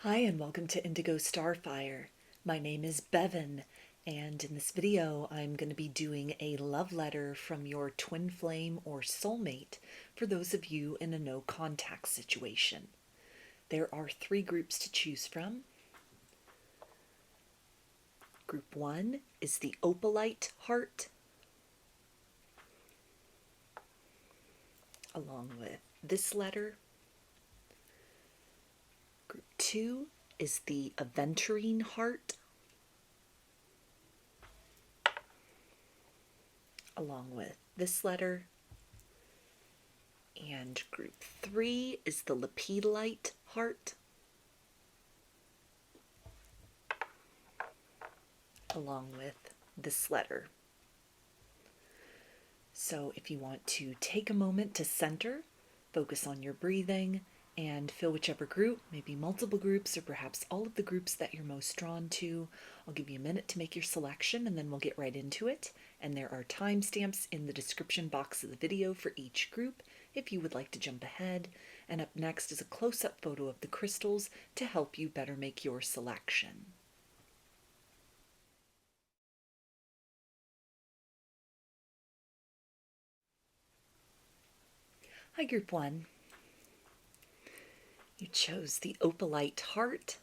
Hi and welcome to Indigo Starfire. My name is Bevin, and in this video I'm going to be doing a love letter from your twin flame or soulmate for those of you in a no contact situation. There are 3 groups to choose from. Group 1 is the Opalite heart, along with this letter. Group 2 is the Aventurine heart, along with this letter. And group 3 is the Lepidolite heart, along with this letter. So if you want to take a moment to center, focus on your breathing, and fill whichever group, maybe multiple groups, or perhaps all of the groups that you're most drawn to. I'll give you a minute to make your selection, and then we'll get right into it. And there are timestamps in the description box of the video for each group if you would like to jump ahead. And up next is a close-up photo of the crystals to help you better make your selection. Hi, Group 1. You chose the Opalite heart.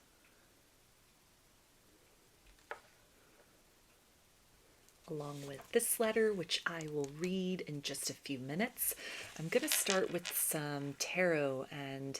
Along with this letter, which I will read in just a few minutes. I'm going to start with some tarot and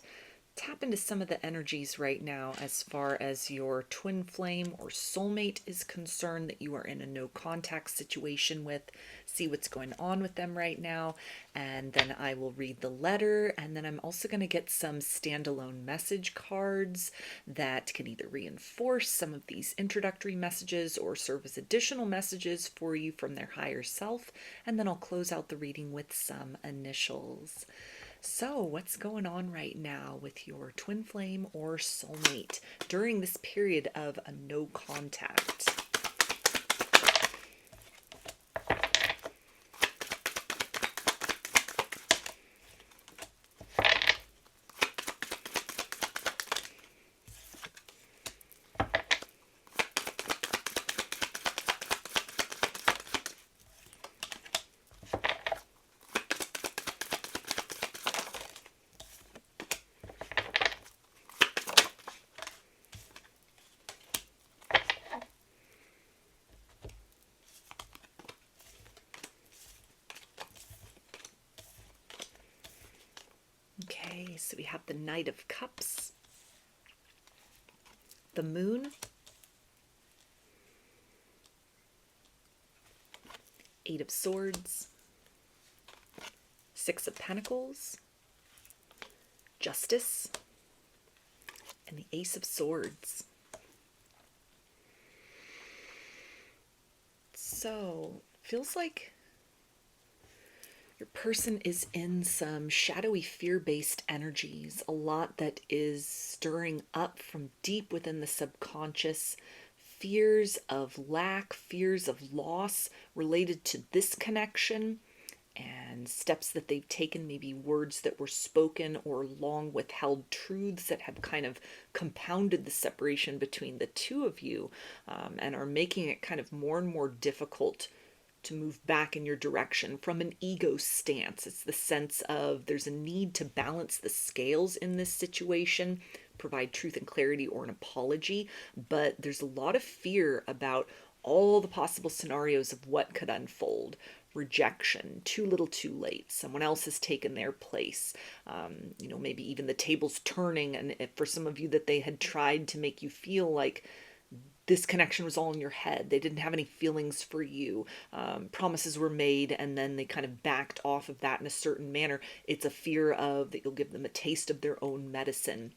tap into some of the energies right now as far as your twin flame or soulmate is concerned that you are in a no contact situation with. See what's going on with them right now, and then I will read the letter, and then I'm also going to get some standalone message cards that can either reinforce some of these introductory messages or serve as additional messages for you from their higher self, and then I'll close out the reading with some initials. So, what's going on right now with your twin flame or soulmate during this period of a no contact? Okay, so we have the Knight of Cups, the Moon, Eight of Swords, Six of Pentacles, Justice, and the Ace of Swords. So, feels like your person is in some shadowy fear-based energies, a lot that is stirring up from deep within the subconscious, fears of lack, fears of loss related to this connection, and steps that they've taken, maybe words that were spoken or long withheld truths that have kind of compounded the separation between the two of you, and are making it kind of more and more difficult to move back in your direction from an ego stance. It's the sense of there's a need to balance the scales in this situation, provide truth and clarity or an apology, but there's a lot of fear about all the possible scenarios of what could unfold. Rejection, too little too late, someone else has taken their place, maybe even the tables turning, and if for some of you that they had tried to make you feel like this connection was all in your head. They didn't have any feelings for you. Promises were made and then they kind of backed off of that in a certain manner. It's a fear of that you'll give them a taste of their own medicine.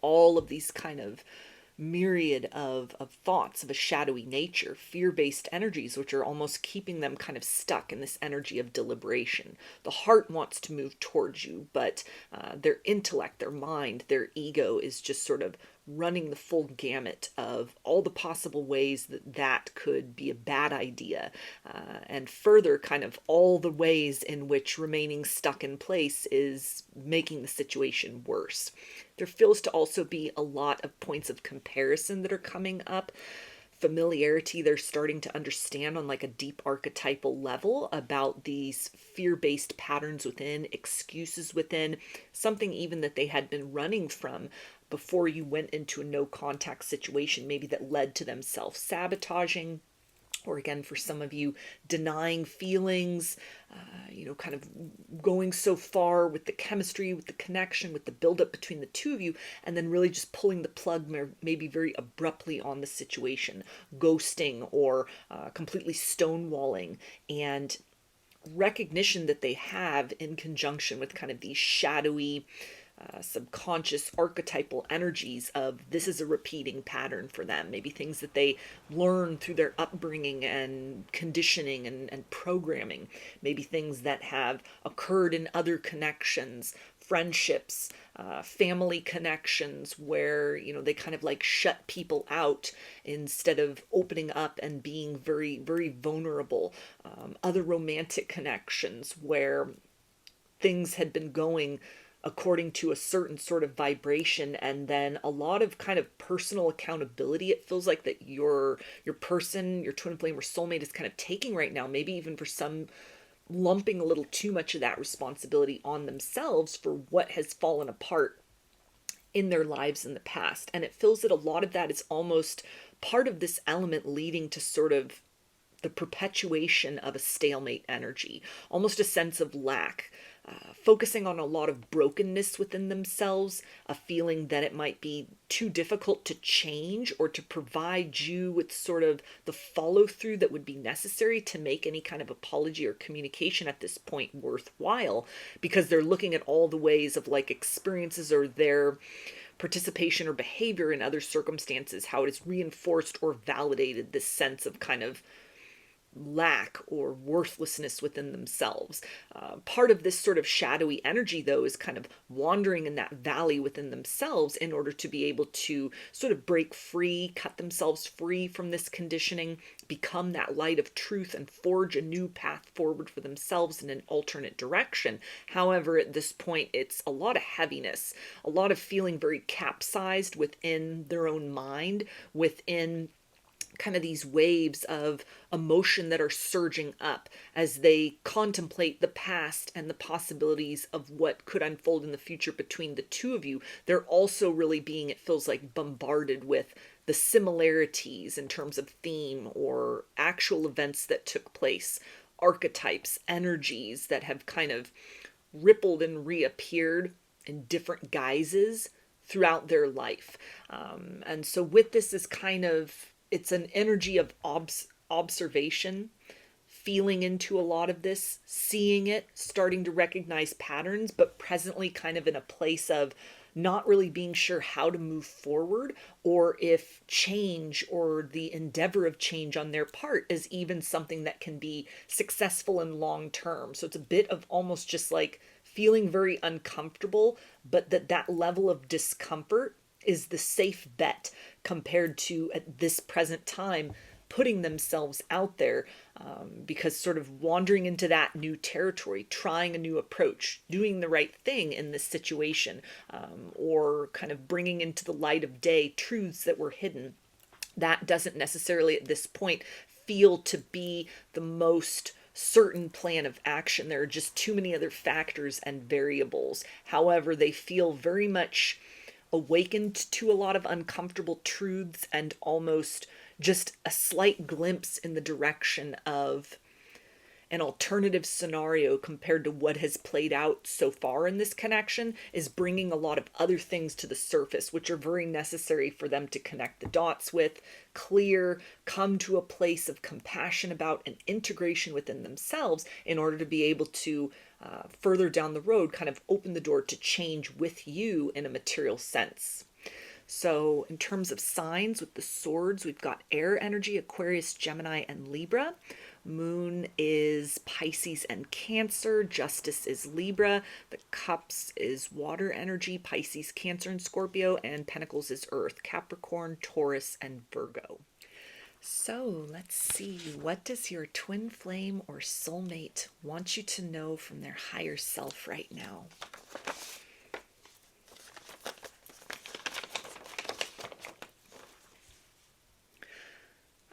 All of these kind of myriad of thoughts of a shadowy nature, fear-based energies, which are almost keeping them kind of stuck in this energy of deliberation. The heart wants to move towards you, but their intellect, their mind, their ego is just sort of running the full gamut of all the possible ways that that could be a bad idea, and further kind of all the ways in which remaining stuck in place is making the situation worse. There feels to also be a lot of points of comparison that are coming up. Familiarity they're starting to understand on like a deep archetypal level about these fear-based patterns within, excuses within, something even that they had been running from before you went into a no contact situation, maybe that led to them self-sabotaging, or again, for some of you, denying feelings, kind of going so far with the chemistry, with the connection, with the buildup between the two of you, and then really just pulling the plug maybe very abruptly on the situation, ghosting or completely stonewalling, and recognition that they have in conjunction with kind of these shadowy, subconscious archetypal energies of this is a repeating pattern for them. Maybe things that they learn through their upbringing and conditioning and programming. Maybe things that have occurred in other connections, friendships, family connections, where, they kind of like shut people out instead of opening up and being very, very vulnerable. Other romantic connections where things had been going according to a certain sort of vibration, and then a lot of kind of personal accountability. It feels like that your person, your twin flame or soulmate is kind of taking right now, maybe even for some lumping a little too much of that responsibility on themselves for what has fallen apart in their lives in the past. And it feels that a lot of that is almost part of this element leading to sort of the perpetuation of a stalemate energy, almost a sense of lack, focusing on a lot of brokenness within themselves, a feeling that it might be too difficult to change or to provide you with sort of the follow through that would be necessary to make any kind of apology or communication at this point worthwhile, because they're looking at all the ways of like experiences or their participation or behavior in other circumstances, how it has reinforced or validated this sense of kind of lack or worthlessness within themselves. Part of this sort of shadowy energy, though, is kind of wandering in that valley within themselves in order to be able to sort of break free, cut themselves free from this conditioning, become that light of truth, and forge a new path forward for themselves in an alternate direction. However, at this point, it's a lot of heaviness, a lot of feeling very capsized within their own mind, within kind of these waves of emotion that are surging up as they contemplate the past and the possibilities of what could unfold in the future between the two of you. They're also really being, it feels like, bombarded with the similarities in terms of theme or actual events that took place, archetypes, energies that have kind of rippled and reappeared in different guises throughout their life. And so with this is kind of, it's an energy of observation, feeling into a lot of this, seeing it, starting to recognize patterns, but presently kind of in a place of not really being sure how to move forward, or if change or the endeavor of change on their part is even something that can be successful and long term. So it's a bit of almost just like feeling very uncomfortable, but that level of discomfort is the safe bet compared to at this present time putting themselves out there, because sort of wandering into that new territory, trying a new approach, doing the right thing in this situation, or kind of bringing into the light of day truths that were hidden, that doesn't necessarily at this point feel to be the most certain plan of action. There are just too many other factors and variables. However, they feel very much awakened to a lot of uncomfortable truths and almost just a slight glimpse in the direction of an alternative scenario compared to what has played out so far in this connection is bringing a lot of other things to the surface, which are very necessary for them to connect the dots with, clear, come to a place of compassion about and integration within themselves in order to be able to further down the road kind of open the door to change with you in a material sense. So in terms of signs with the swords, we've got air energy, Aquarius, Gemini, and Libra. Moon is Pisces and Cancer. Justice is Libra. The Cups is water energy, Pisces, Cancer, and Scorpio. And Pentacles is Earth, Capricorn, Taurus, and Virgo. So let's see, what does your twin flame or soulmate want you to know from their higher self right now?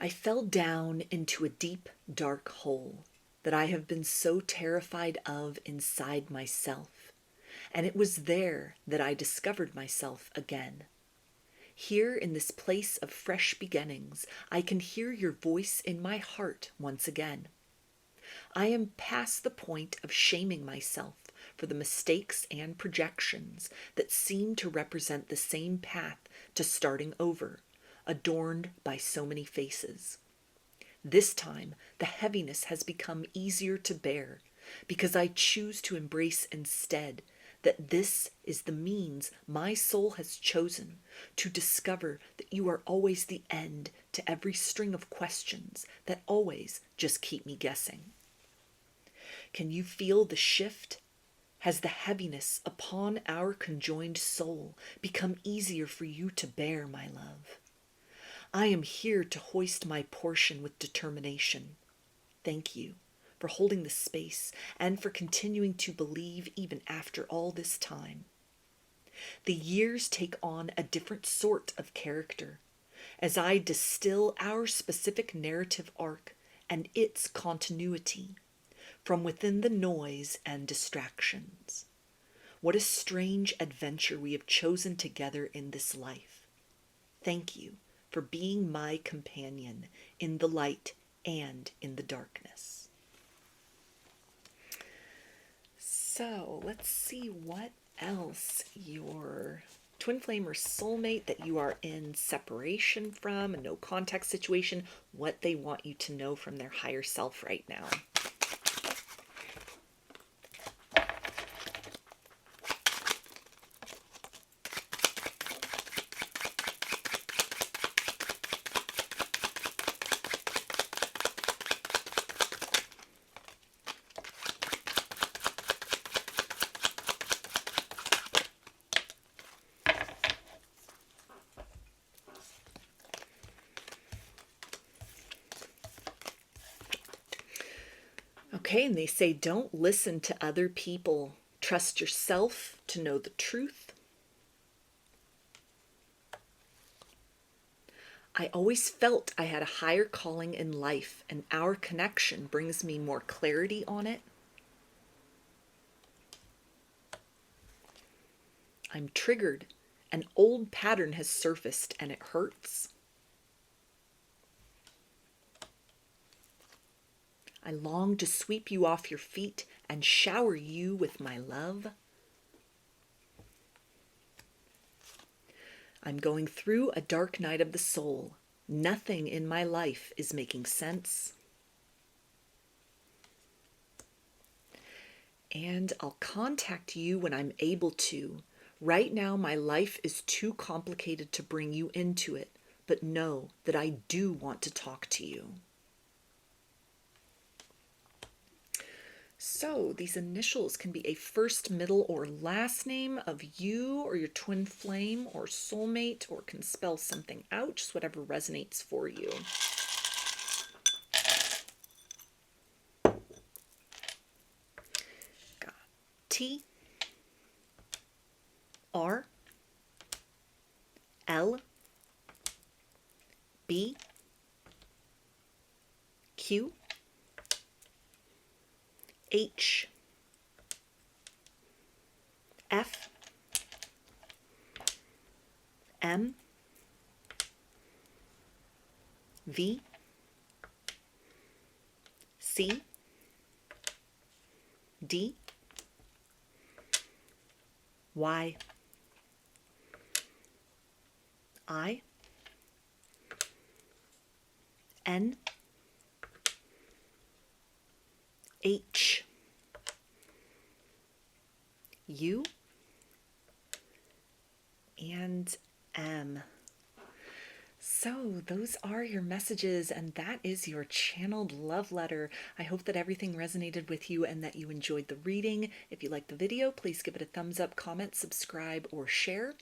I fell down into a deep, dark hole that I have been so terrified of inside myself, and it was there that I discovered myself again. Here in this place of fresh beginnings, I can hear your voice in my heart once again. I am past the point of shaming myself for the mistakes and projections that seem to represent the same path to starting over, adorned by so many faces. This time, the heaviness has become easier to bear because I choose to embrace instead that this is the means my soul has chosen to discover that you are always the end to every string of questions that always just keep me guessing. Can you feel the shift? Has the heaviness upon our conjoined soul become easier for you to bear, my love? I am here to hoist my portion with determination. Thank you for holding the space and for continuing to believe even after all this time. The years take on a different sort of character as I distill our specific narrative arc and its continuity from within the noise and distractions. What a strange adventure we have chosen together in this life. Thank you for being my companion in the light and in the darkness. So let's see what else your twin flame or soulmate that you are in separation from, a no contact situation, what they want you to know from their higher self right now. Okay, and they say don't listen to other people. Trust yourself to know the truth. I always felt I had a higher calling in life, and our connection brings me more clarity on it. I'm triggered. An old pattern has surfaced and it hurts. I long to sweep you off your feet and shower you with my love. I'm going through a dark night of the soul. Nothing in my life is making sense. And I'll contact you when I'm able to. Right now, my life is too complicated to bring you into it, but know that I do want to talk to you. So these initials can be a first, middle, or last name of you or your twin flame or soulmate, or can spell something out, just whatever resonates for you. Got T, R, L, B, Q, H, F, M, V, C, D, Y, I, N, H, U, and M. So those are your messages, and that is your channeled love letter. I hope that everything resonated with you and that you enjoyed the reading. If you liked the video, please give it a thumbs up, comment, subscribe, or share.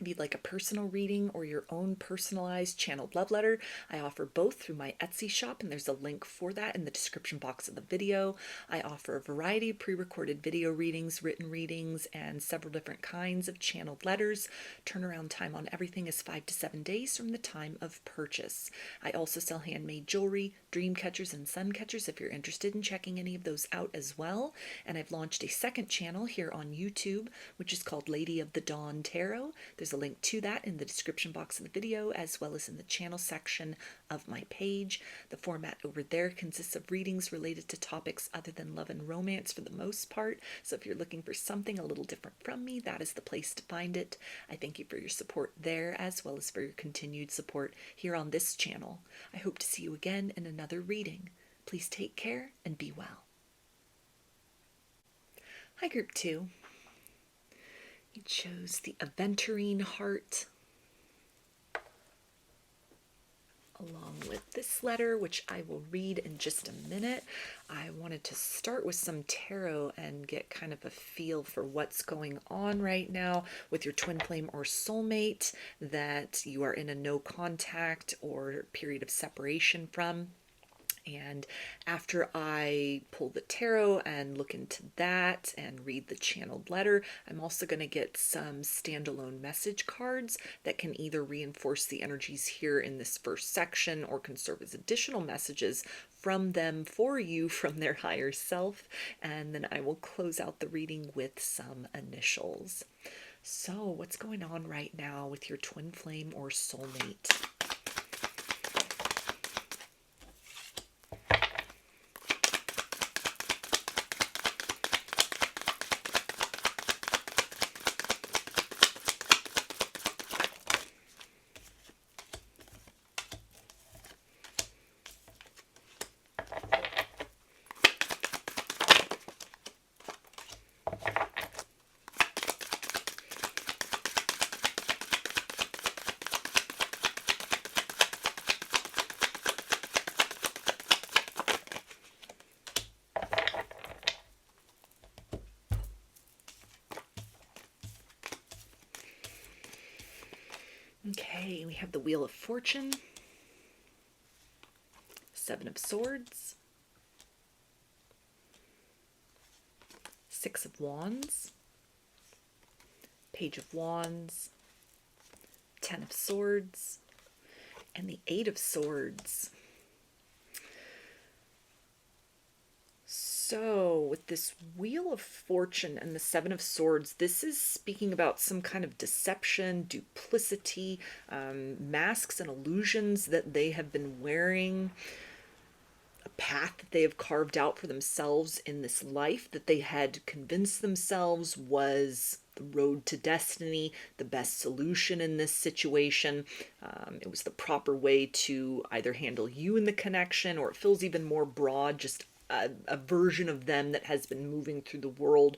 If you'd like a personal reading or your own personalized channeled love letter, I offer both through my Etsy shop, and there's a link for that in the description box of the video. I offer a variety of pre-recorded video readings, written readings, and several different kinds of channeled letters. Turnaround time on everything is 5 to 7 days from the time of purchase. I also sell handmade jewelry, dream catchers, and sun catchers if you're interested in checking any of those out as well. And I've launched a second channel here on YouTube, which is called Lady of the Dawn Tarot. There's a link to that in the description box of the video, as well as in the channel section of my page. The format over there consists of readings related to topics other than love and romance for the most part. So if you're looking for something a little different from me, that is the place to find it. I thank you for your support there, as well as for your continued support here on this channel. I hope to see you again in another reading. Please take care and be well. Hi, Group 2. You chose the Aventurine heart, along with this letter, which I will read in just a minute. I wanted to start with some tarot and get kind of a feel for what's going on right now with your twin flame or soulmate that you are in a no contact or period of separation from. And after I pull the tarot and look into that and read the channeled letter, I'm also going to get some standalone message cards that can either reinforce the energies here in this first section or can serve as additional messages from them for you from their higher self. And then I will close out the reading with some initials. So what's going on right now with your twin flame or soulmate? Okay, we have the Wheel of Fortune, Seven of Swords, Six of Wands, Page of Wands, Ten of Swords, and the Eight of Swords. So with this Wheel of Fortune and the Seven of Swords, this is speaking about some kind of deception, duplicity, masks and illusions that they have been wearing, a path that they have carved out for themselves in this life that they had convinced themselves was the road to destiny, the best solution in this situation. It was the proper way to either handle you in the connection, or it feels even more broad, just a version of them that has been moving through the world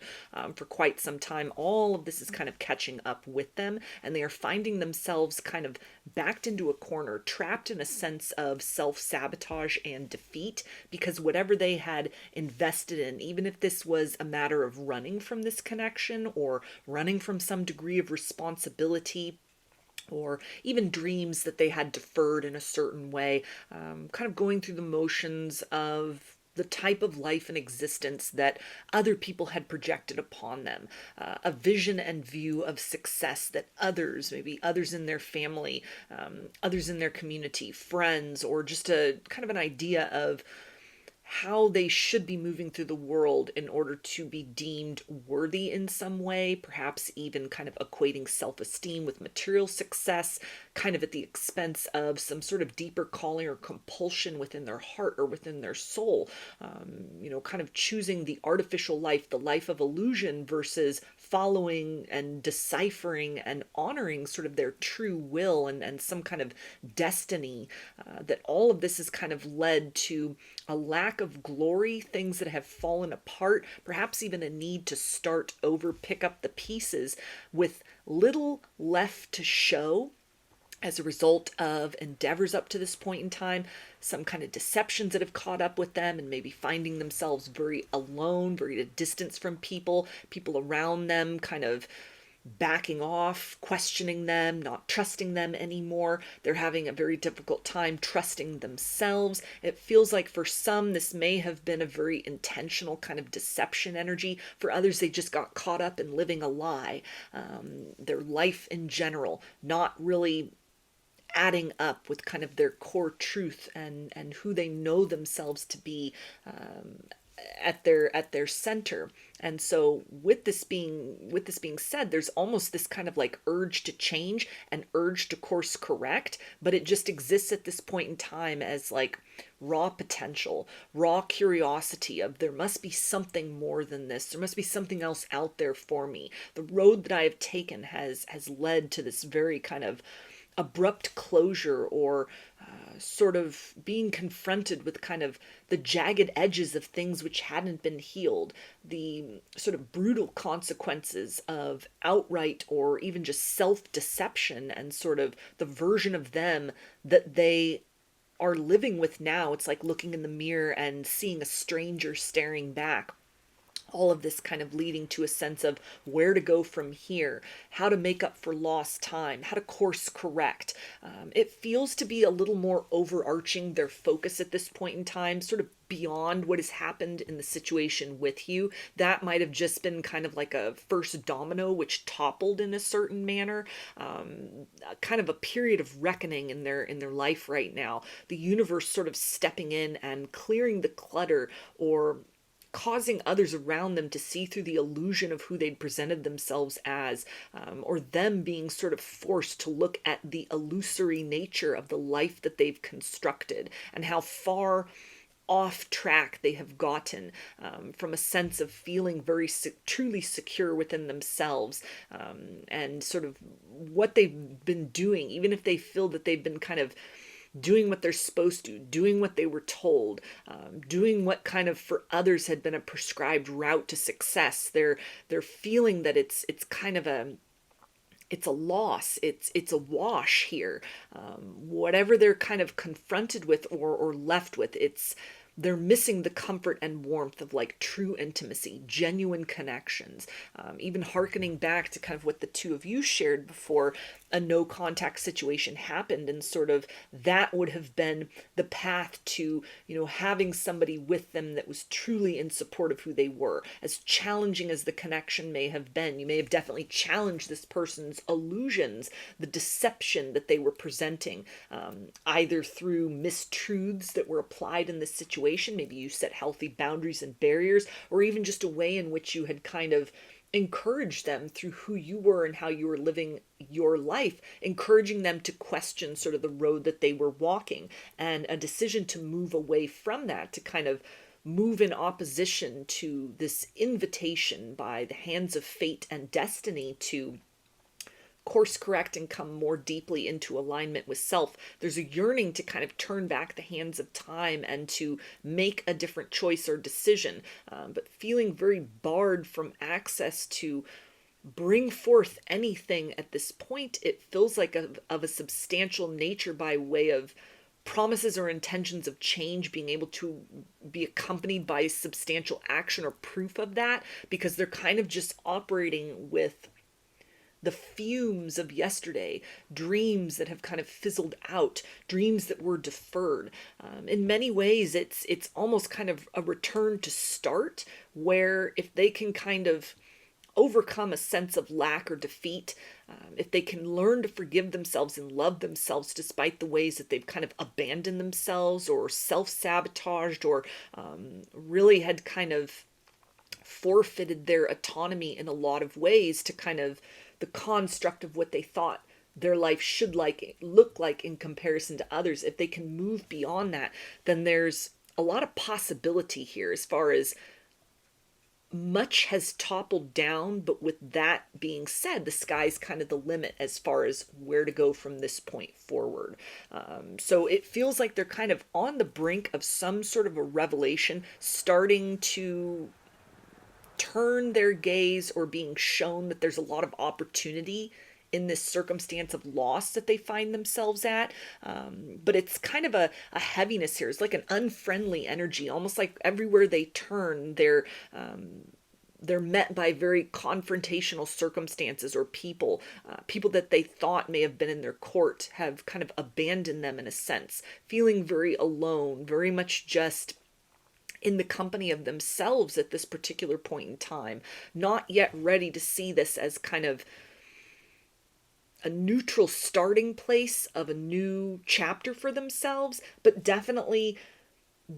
for quite some time. All of this is kind of catching up with them, and they are finding themselves kind of backed into a corner, trapped in a sense of self-sabotage and defeat, because whatever they had invested in, even if this was a matter of running from this connection or running from some degree of responsibility, or even dreams that they had deferred in a certain way, kind of going through the motions of the type of life and existence that other people had projected upon them, a vision and view of success that others, maybe others in their family, others in their community, friends, or just a kind of an idea of how they should be moving through the world in order to be deemed worthy in some way, perhaps even kind of equating self-esteem with material success, kind of at the expense of some sort of deeper calling or compulsion within their heart or within their soul. Kind of choosing the artificial life, the life of illusion, versus following and deciphering and honoring sort of their true will and some kind of destiny. That all of this has kind of led to a lack lack of glory, things that have fallen apart, perhaps even a need to start over, pick up the pieces with little left to show as a result of endeavors up to this point in time, some kind of deceptions that have caught up with them, and maybe finding themselves very alone, very at a distance from people around them kind of backing off, questioning them, not trusting them anymore. They're having a very difficult time trusting themselves. It feels like for some, this may have been a very intentional kind of deception energy. For others, they just got caught up in living a lie. Their life in general, not really adding up with kind of their core truth and who they know themselves to be at their center. And so with this being said, there's almost this kind of like urge to change and urge to course correct, but it just exists at this point in time as like raw potential, raw curiosity of there must be something more than this. There must be something else out there for me. The road that I have taken has led to this very kind of abrupt closure, or sort of being confronted with kind of the jagged edges of things which hadn't been healed, the sort of brutal consequences of outright or even just self-deception, and sort of the version of them that they are living with now. It's like looking in the mirror and seeing a stranger staring back. All of this kind of leading to a sense of where to go from here, how to make up for lost time, how to course correct. It feels to be a little more overarching, their focus at this point in time, sort of beyond what has happened in the situation with you. That might have just been kind of like a first domino which toppled in a certain manner, kind of a period of reckoning in their life right now. The universe sort of stepping in and clearing the clutter, or causing others around them to see through the illusion of who they'd presented themselves as, or them being sort of forced to look at the illusory nature of the life that they've constructed, and how far off track they have gotten from a sense of feeling very truly secure within themselves, and sort of what they've been doing, even if they feel that they've been kind of doing what they're supposed to, doing what they were told, doing what kind of for others had been a prescribed route to success. They're feeling that it's kind of it's a loss, it's a wash here. Whatever they're kind of confronted with or left with, they're missing the comfort and warmth of like true intimacy, genuine connections, even hearkening back to kind of what the two of you shared before a no contact situation happened, and sort of that would have been the path to, having somebody with them that was truly in support of who they were. As challenging as the connection may have been, you may have definitely challenged this person's illusions, the deception that they were presenting, either through mistruths that were applied in this situation. Maybe you set healthy boundaries and barriers, or even just a way in which you had kind of encourage them through who you were and how you were living your life, encouraging them to question sort of the road that they were walking, and a decision to move away from that, to kind of move in opposition to this invitation by the hands of fate and destiny to course correct and come more deeply into alignment with self. There's a yearning to kind of turn back the hands of time and to make a different choice or decision, but feeling very barred from access to bring forth anything at this point. It feels like of a substantial nature, by way of promises or intentions of change being able to be accompanied by substantial action or proof of that, because they're kind of just operating with the fumes of yesterday, dreams that have kind of fizzled out, dreams that were deferred. In many ways, it's almost kind of a return to start, where if they can kind of overcome a sense of lack or defeat, if they can learn to forgive themselves and love themselves despite the ways that they've kind of abandoned themselves or self-sabotaged, or really had kind of forfeited their autonomy in a lot of ways to kind of the construct of what they thought their life should look like in comparison to others. If they can move beyond that, then there's a lot of possibility here as far as much has toppled down, but with that being said, the sky's kind of the limit as far as where to go from this point forward. So it feels like they're kind of on the brink of some sort of a revelation, starting to turn their gaze or being shown that there's a lot of opportunity in this circumstance of loss that they find themselves at. But it's kind of a heaviness here. It's like an unfriendly energy, almost like everywhere they turn, they're met by very confrontational circumstances or people. People that they thought may have been in their court have kind of abandoned them in a sense, feeling very alone, very much just in the company of themselves at this particular point in time, not yet ready to see this as kind of a neutral starting place of a new chapter for themselves, but definitely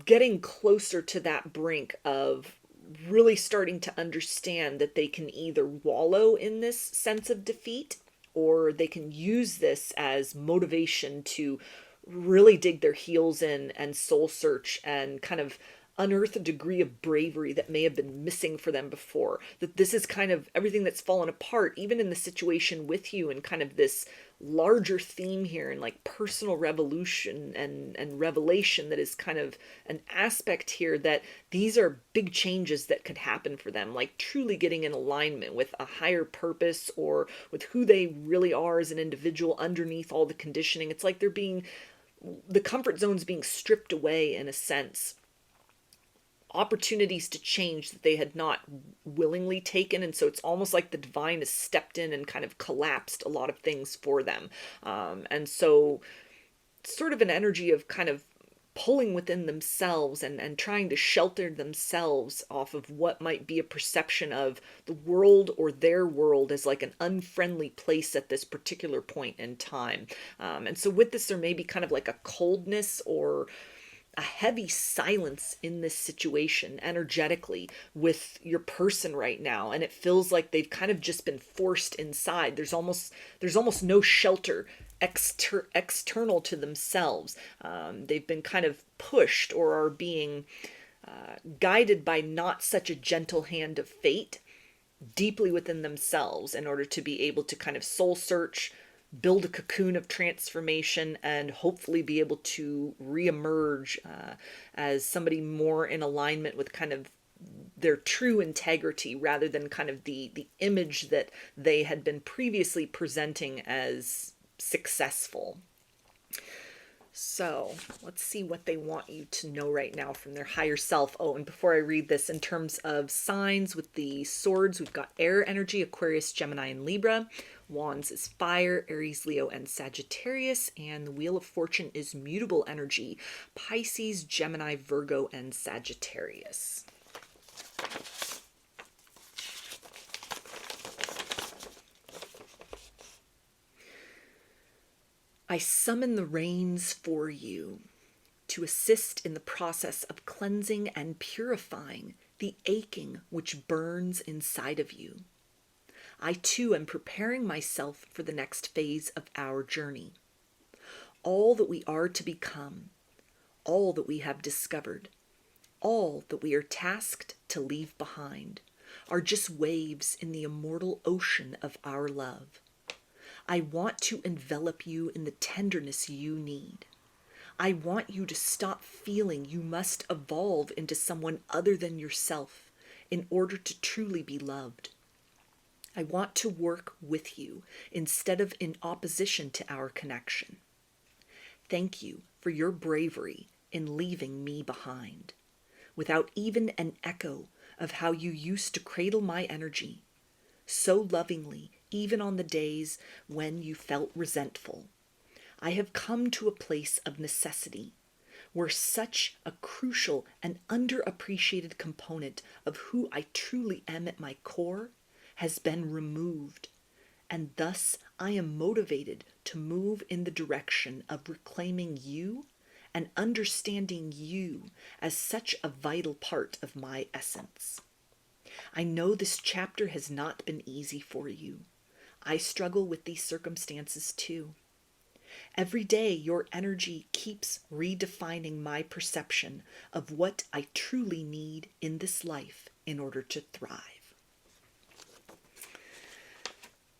getting closer to that brink of really starting to understand that they can either wallow in this sense of defeat, or they can use this as motivation to really dig their heels in and soul search and kind of unearth a degree of bravery that may have been missing for them before. That this is kind of everything that's fallen apart, even in the situation with you, and kind of this larger theme here, and like personal revolution and revelation, that is kind of an aspect here that these are big changes that could happen for them, like truly getting in alignment with a higher purpose or with who they really are as an individual underneath all the conditioning. It's like the comfort zone's being stripped away in a sense, opportunities to change that they had not willingly taken, and so it's almost like the divine has stepped in and kind of collapsed a lot of things for them. And so sort of an energy of kind of pulling within themselves and trying to shelter themselves off of what might be a perception of the world or their world as like an unfriendly place at this particular point in time. And so with this, there may be kind of like a coldness or a heavy silence in this situation energetically with your person right now, and it feels like they've kind of just been forced inside. There's almost no shelter external to themselves. They've been kind of pushed or are being guided by not such a gentle hand of fate deeply within themselves in order to be able to kind of soul search, build a cocoon of transformation, and hopefully be able to reemerge as somebody more in alignment with kind of their true integrity, rather than kind of the image that they had been previously presenting as successful. So let's see what they want you to know right now from their higher self. Oh, and before I read this, in terms of signs with the swords, we've got air energy, Aquarius, Gemini, and Libra. Wands is fire, Aries, Leo, and Sagittarius. And the Wheel of Fortune is mutable energy, Pisces, Gemini, Virgo, and Sagittarius. I summon the rains for you to assist in the process of cleansing and purifying the aching which burns inside of you. I too am preparing myself for the next phase of our journey. All that we are to become, all that we have discovered, all that we are tasked to leave behind, are just waves in the immortal ocean of our love. I want to envelop you in the tenderness you need. I want you to stop feeling you must evolve into someone other than yourself in order to truly be loved. I want to work with you instead of in opposition to our connection. Thank you for your bravery in leaving me behind, without even an echo of how you used to cradle my energy, so lovingly, even on the days when you felt resentful. I have come to a place of necessity where such a crucial and underappreciated component of who I truly am at my core has been removed, and thus I am motivated to move in the direction of reclaiming you and understanding you as such a vital part of my essence. I know this chapter has not been easy for you. I struggle with these circumstances too. Every day, your energy keeps redefining my perception of what I truly need in this life in order to thrive.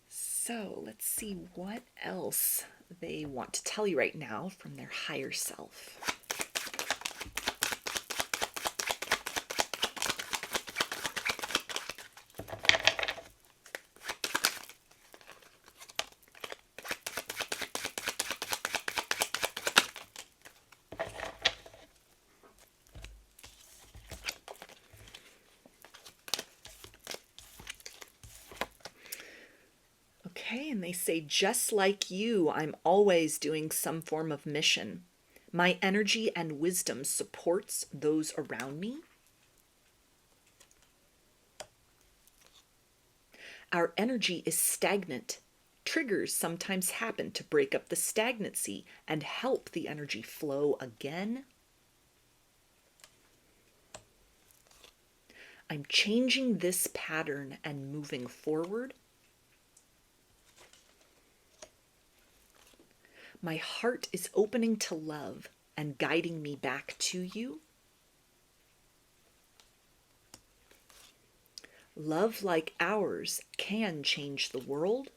So let's see what else they want to tell you right now from their higher self. Okay, and they say, just like you, I'm always doing some form of mission. My energy and wisdom supports those around me. Our energy is stagnant. Triggers sometimes happen to break up the stagnancy and help the energy flow again. I'm changing this pattern and moving forward. My heart is opening to love and guiding me back to you. Love like ours can change the world.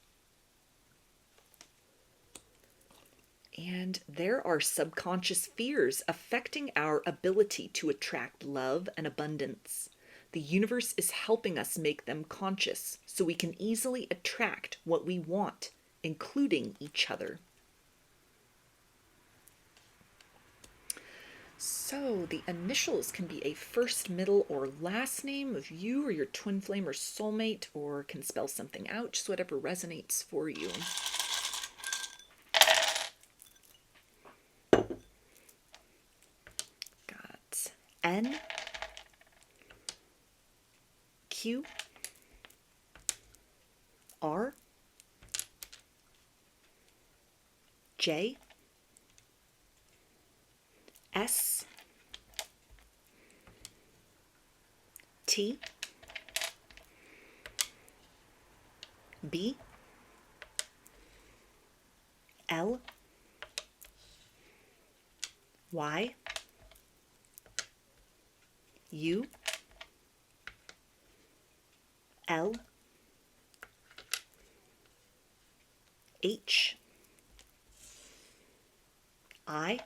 And there are subconscious fears affecting our ability to attract love and abundance. The universe is helping us make them conscious so we can easily attract what we want, including each other. So the initials can be a first, middle, or last name of you or your twin flame or soulmate, or can spell something out, just whatever resonates for you. Got N, Q, R, J, S, T, B, L, Y, U, L, H, I,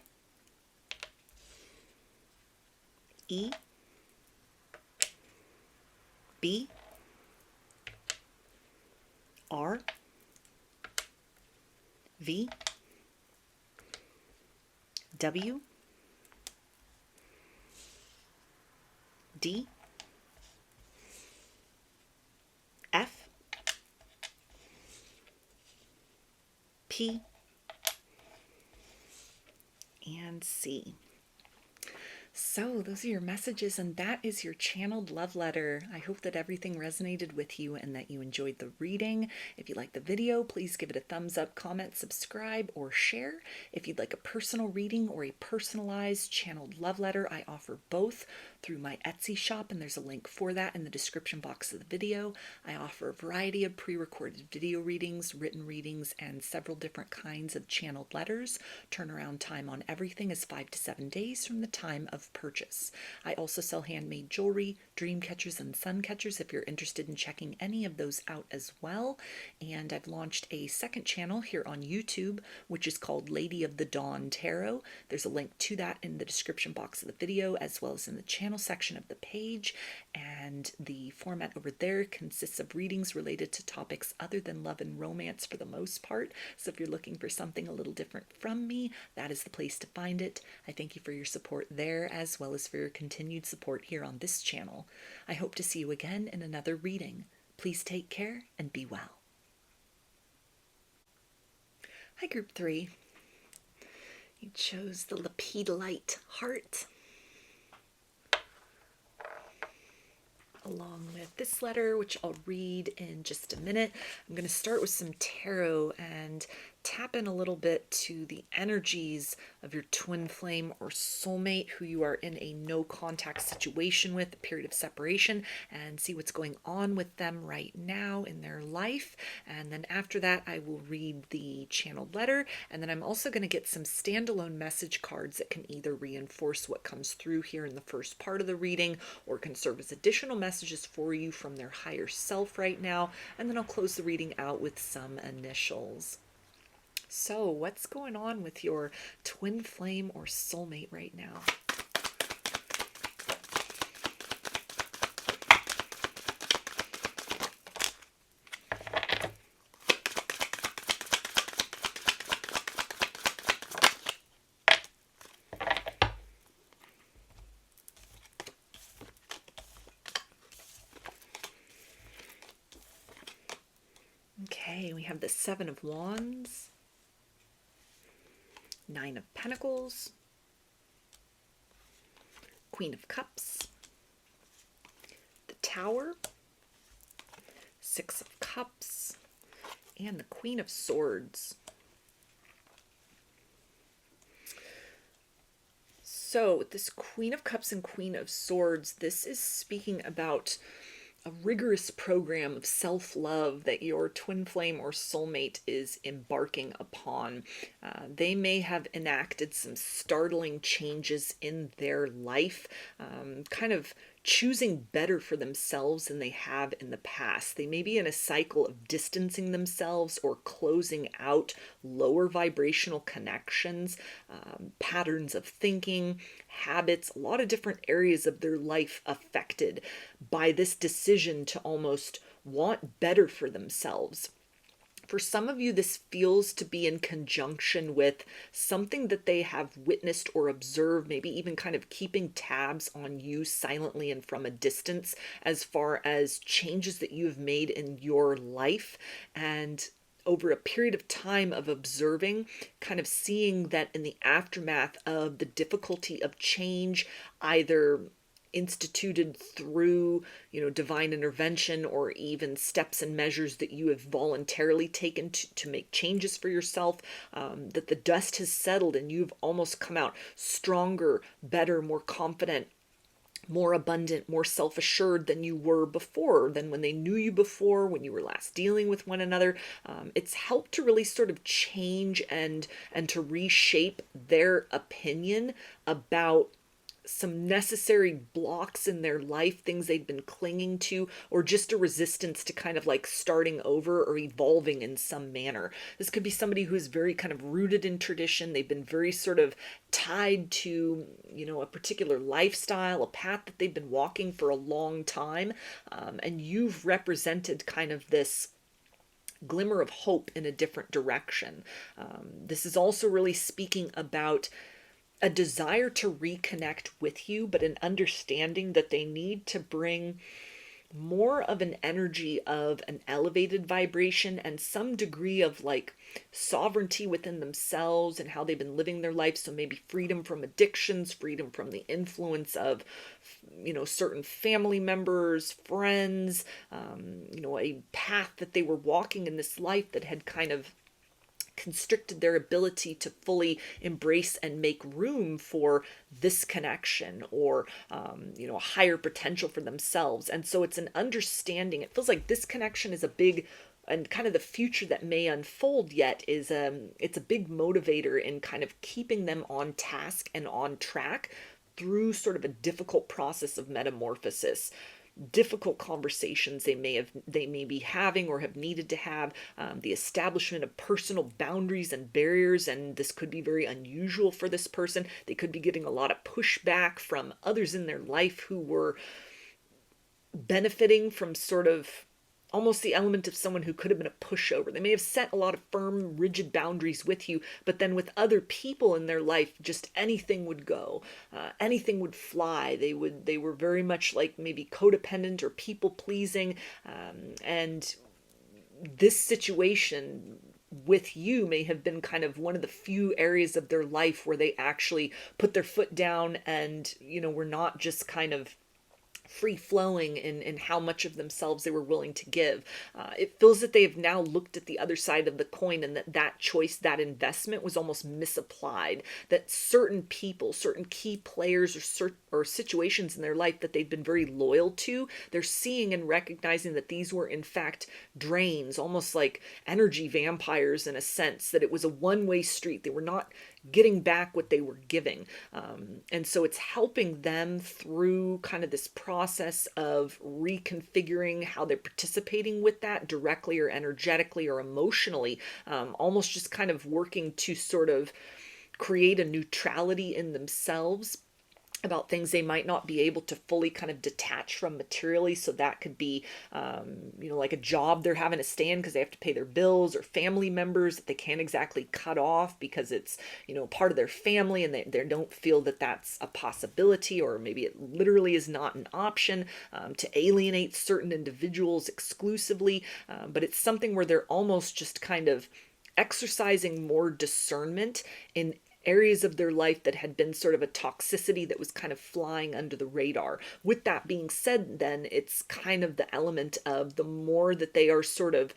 E, B, R, V, W, D, F, P, and C. So those are your messages, and that is your channeled love letter. I hope that everything resonated with you and that you enjoyed the reading. If you liked the video, please give it a thumbs up, comment, subscribe, or share. If you'd like a personal reading or a personalized channeled love letter, I offer both through my Etsy shop, and there's a link for that in the description box of the video. I offer a variety of pre-recorded video readings, written readings, and several different kinds of channeled letters. Turnaround time on everything is 5 to 7 days from the time of purchase. I also sell handmade jewelry, dream catchers, and sun catchers if you're interested in checking any of those out as well. And I've launched a second channel here on YouTube, which is called Lady of the Dawn Tarot. There's a link to that in the description box of the video, as well as in the channel section of the page. And the format over there consists of readings related to topics other than love and romance for the most part. So if you're looking for something a little different from me, that is the place to find it. I thank you for your support there, as well as for your continued support here on this channel. I hope to see you again in another reading. Please take care and be well. Hi, Group 3. You chose the Lepidolite heart, along with this letter, which I'll read in just a minute. I'm going to start with some tarot, and tap in a little bit to the energies of your twin flame or soulmate who you are in a no contact situation with, a period of separation, and see what's going on with them right now in their life. And then after that, I will read the channeled letter. And then I'm also going to get some standalone message cards that can either reinforce what comes through here in the first part of the reading or can serve as additional messages for you from their higher self right now. And then I'll close the reading out with some initials. So, what's going on with your twin flame or soulmate right now? Okay, we have the Seven of Wands, Nine of Pentacles, Queen of Cups, the Tower, Six of Cups, and the Queen of Swords. So with this Queen of Cups and Queen of Swords, this is speaking about a rigorous program of self-love that your twin flame or soulmate is embarking upon. They may have enacted some startling changes in their life, kind of choosing better for themselves than they have in the past. They may be in a cycle of distancing themselves or closing out lower vibrational connections, patterns of thinking, habits, a lot of different areas of their life affected by this decision to almost want better for themselves. For some of you, this feels to be in conjunction with something that they have witnessed or observed, maybe even kind of keeping tabs on you silently and from a distance as far as changes that you have made in your life. And over a period of time of observing, kind of seeing that in the aftermath of the difficulty of change, either instituted through, divine intervention or even steps and measures that you have voluntarily taken to make changes for yourself, that the dust has settled and you've almost come out stronger, better, more confident, more abundant, more self-assured than you were before, than when they knew you before, when you were last dealing with one another. It's helped to really sort of change and to reshape their opinion about some necessary blocks in their life, things they'd been clinging to, or just a resistance to kind of like starting over or evolving in some manner. This could be somebody who's very kind of rooted in tradition. They've been very sort of tied to, a particular lifestyle, a path that they've been walking for a long time. And you've represented kind of this glimmer of hope in a different direction. This is also really speaking about a desire to reconnect with you, but an understanding that they need to bring more of an energy of an elevated vibration and some degree of like sovereignty within themselves and how they've been living their life. So maybe freedom from addictions, freedom from the influence of, certain family members, friends, a path that they were walking in this life that had kind of constricted their ability to fully embrace and make room for this connection or, a higher potential for themselves. And so it's an understanding. It feels like this connection is a big, and kind of the future that may unfold yet is, it's a big motivator in kind of keeping them on task and on track through sort of a difficult process of metamorphosis. Difficult conversations they may be having or have needed to have, the establishment of personal boundaries and barriers, and this could be very unusual for this person. They could be getting a lot of pushback from others in their life who were benefiting from sort of almost the element of someone who could have been a pushover. They may have set a lot of firm, rigid boundaries with you, but then with other people in their life, just anything would go, anything would fly. They were very much like maybe codependent or people pleasing, and this situation with you may have been kind of one of the few areas of their life where they actually put their foot down and, were not just kind of free flowing in how much of themselves they were willing to give. It feels that they have now looked at the other side of the coin, and that choice, that investment was almost misapplied. That certain people, certain key players or situations in their life that they've been very loyal to, they're seeing and recognizing that these were in fact drains, almost like energy vampires in a sense, that it was a one-way street. They were not getting back what they were giving. And so it's helping them through kind of this process of reconfiguring how they're participating with that directly or energetically or emotionally, almost just kind of working to sort of create a neutrality in themselves about things they might not be able to fully kind of detach from materially. So that could be, like a job they're having to stay in because they have to pay their bills, or family members that they can't exactly cut off because it's, part of their family, and they don't feel that that's a possibility, or maybe it literally is not an option, to alienate certain individuals exclusively. But it's something where they're almost just kind of exercising more discernment in areas of their life that had been sort of a toxicity that was kind of flying under the radar. With that being said, then it's kind of the element of the more that they are sort of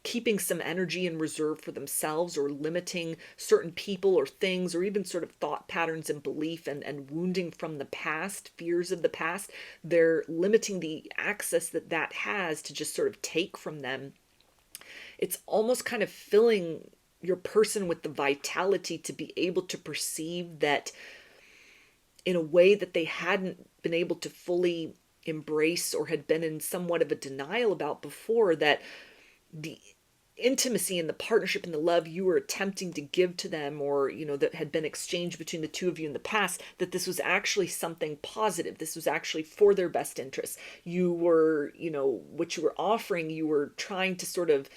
keeping some energy in reserve for themselves, or limiting certain people or things, or even sort of thought patterns and belief and wounding from the past, fears of the past, they're limiting the access that has to just sort of take from them. It's almost kind of filling your person with the vitality to be able to perceive that in a way that they hadn't been able to fully embrace, or had been in somewhat of a denial about before, that the intimacy and the partnership and the love you were attempting to give to them, or that had been exchanged between the two of you in the past, that this was actually something positive. This was actually for their best interests. You were, what you were offering, you were trying to sort of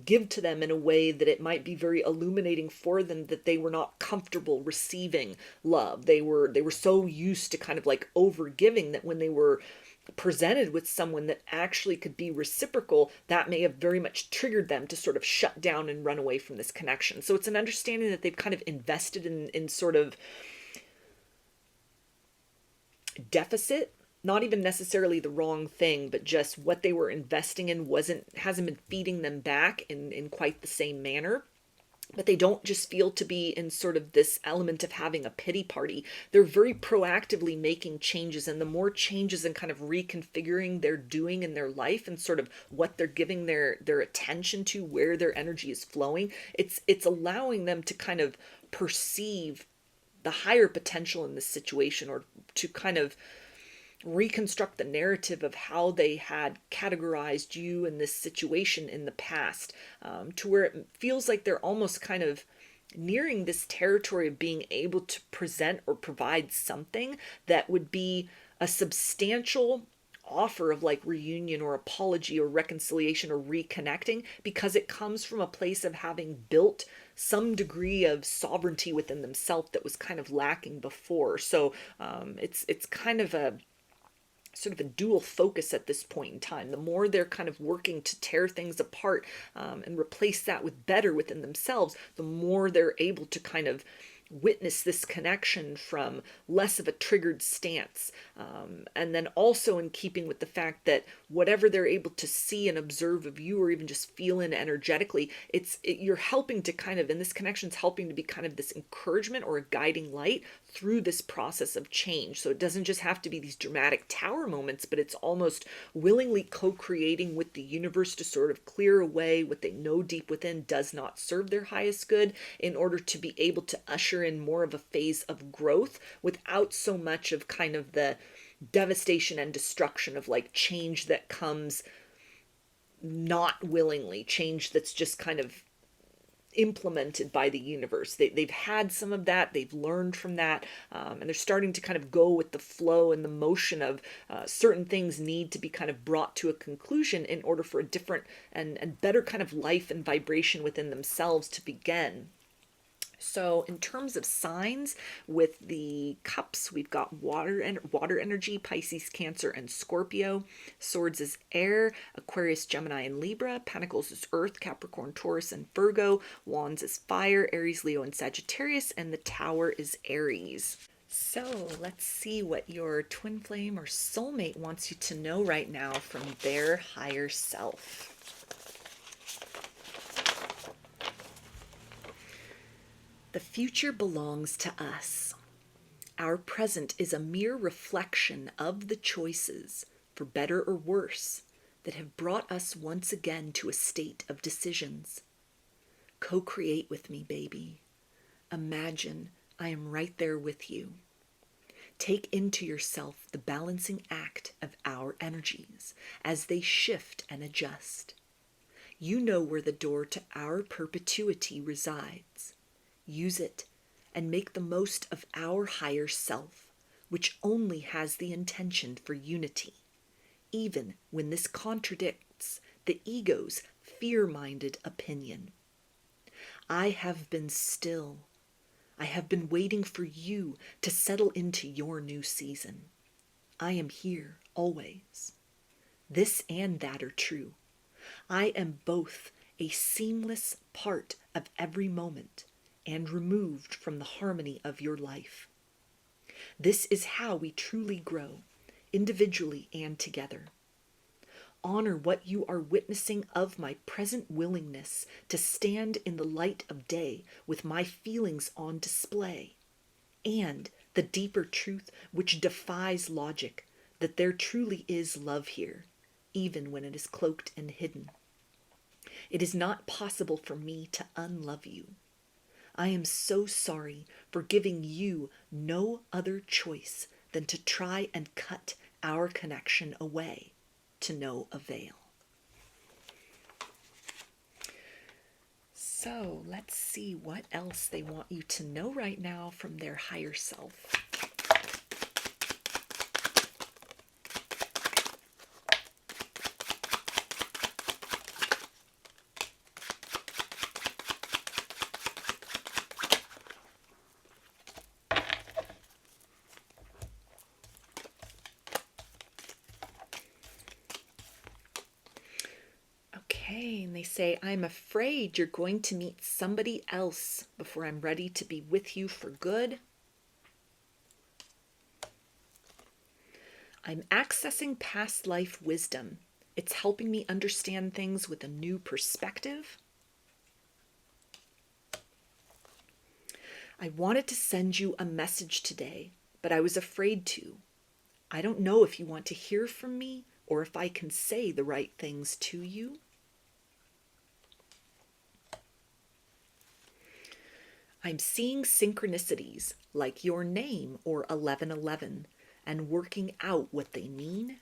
give to them in a way that it might be very illuminating for them, that they were not comfortable receiving love. They were so used to kind of like over giving, that when they were presented with someone that actually could be reciprocal, that may have very much triggered them to sort of shut down and run away from this connection. So it's an understanding that they've kind of invested in sort of deficit, not even necessarily the wrong thing, but just what they were investing in hasn't been feeding them back in quite the same manner. But they don't just feel to be in sort of this element of having a pity party. They're very proactively making changes, and the more changes and kind of reconfiguring they're doing in their life, and sort of what they're giving their attention to, where their energy is flowing, it's allowing them to kind of perceive the higher potential in this situation, or to kind of reconstruct the narrative of how they had categorized you in this situation in the past, to where it feels like they're almost kind of nearing this territory of being able to present or provide something that would be a substantial offer of like reunion or apology or reconciliation or reconnecting, because it comes from a place of having built some degree of sovereignty within themselves that was kind of lacking before. So it's kind of a sort of a dual focus at this point in time. The more they're kind of working to tear things apart, and replace that with better within themselves, the more they're able to kind of witness this connection from less of a triggered stance. And then also in keeping with the fact that whatever they're able to see and observe of you, or even just feel in energetically, you're helping to kind of, in this connection, is helping to be kind of this encouragement or a guiding light through this process of change. So it doesn't just have to be these dramatic tower moments, but it's almost willingly co-creating with the universe to sort of clear away what they know deep within does not serve their highest good, in order to be able to usher in more of a phase of growth without so much of kind of the devastation and destruction of like change that comes not willingly, change that's just kind of implemented by the universe. They've had some of that, they've learned from that, and they're starting to kind of go with the flow and the motion of certain things need to be kind of brought to a conclusion in order for a different and better kind of life and vibration within themselves to begin. So in terms of signs, with the cups, we've got water energy, Pisces, Cancer, and Scorpio. Swords is air, Aquarius, Gemini, and Libra. Pentacles is earth, Capricorn, Taurus, and Virgo. Wands is fire, Aries, Leo, and Sagittarius. And the Tower is Aries. So let's see what your twin flame or soulmate wants you to know right now from their higher self. The future belongs to us. Our present is a mere reflection of the choices, for better or worse, that have brought us once again to a state of decisions. Co-create with me, baby. Imagine I am right there with you. Take into yourself the balancing act of our energies as they shift and adjust. You know where the door to our perpetuity resides. Use it and make the most of our higher self, which only has the intention for unity, even when this contradicts the ego's fear-minded opinion. I have been still. I have been waiting for you to settle into your new season. I am here always. This and that are true. I am both a seamless part of every moment and removed from the harmony of your life. This is how we truly grow, individually and together. Honor what you are witnessing of my present willingness to stand in the light of day with my feelings on display, and the deeper truth which defies logic, that there truly is love here, even when it is cloaked and hidden. It is not possible for me to unlove you. I am so sorry for giving you no other choice than to try and cut our connection away, to no avail. So let's see what else they want you to know right now from their higher self. Okay, and they say, I'm afraid you're going to meet somebody else before I'm ready to be with you for good. I'm accessing past life wisdom. It's helping me understand things with a new perspective. I wanted to send you a message today, but I was afraid to. I don't know if you want to hear from me or if I can say the right things to you. I'm seeing synchronicities like your name or 1111 and working out what they mean.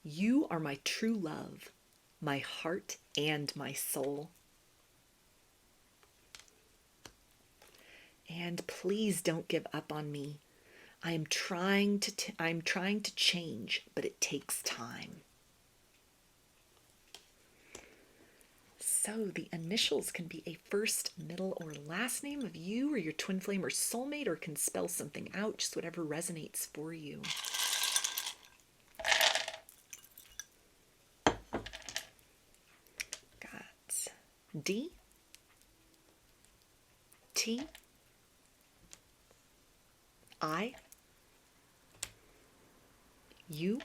You are my true love, my heart and my soul. And please don't give up on me. I'm trying to change, but it takes time. So the initials can be a first, middle, or last name of you or your twin flame or soulmate, or can spell something out, just whatever resonates for you. Got D, T, I, U,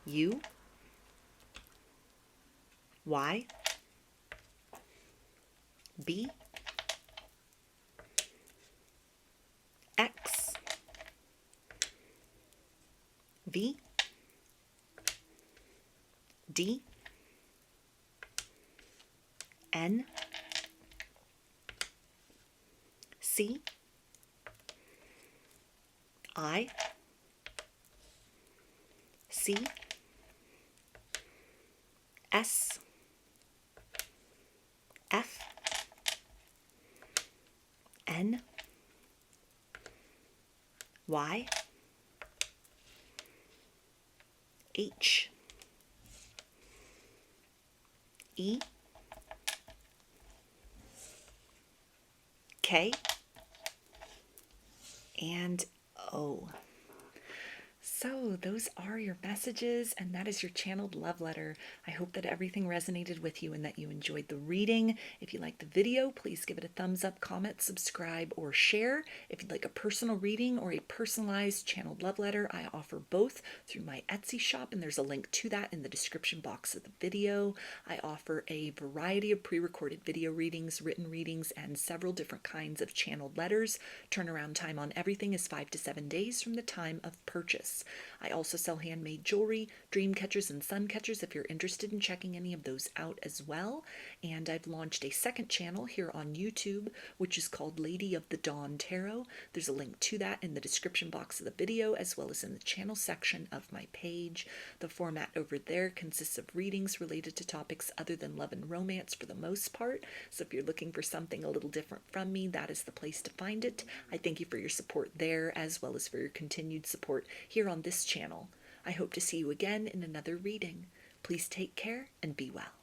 U, Y, B, X, V, D, N, C, I, C, S, F, N, Y, H, E, K, and O. So, those are your messages, and that is your channeled love letter. I hope that everything resonated with you and that you enjoyed the reading. If you liked the video, please give it a thumbs up, comment, subscribe, or share. If you'd like a personal reading or a personalized channeled love letter, I offer both through my Etsy shop, and there's a link to that in the description box of the video. I offer a variety of pre-recorded video readings, written readings, and several different kinds of channeled letters. Turnaround time on everything is 5 to 7 days from the time of purchase. I also sell handmade jewelry, dream catchers, and sun catchers if you're interested in checking any of those out as well. And I've launched a second channel here on YouTube, which is called Lady of the Dawn Tarot. There's a link to that in the description box of the video, as well as in the channel section of my page. The format over there consists of readings related to topics other than love and romance for the most part. So if you're looking for something a little different from me, that is the place to find it. I thank you for your support there, as well as for your continued support here on this channel. I hope to see you again in another reading. Please take care and be well.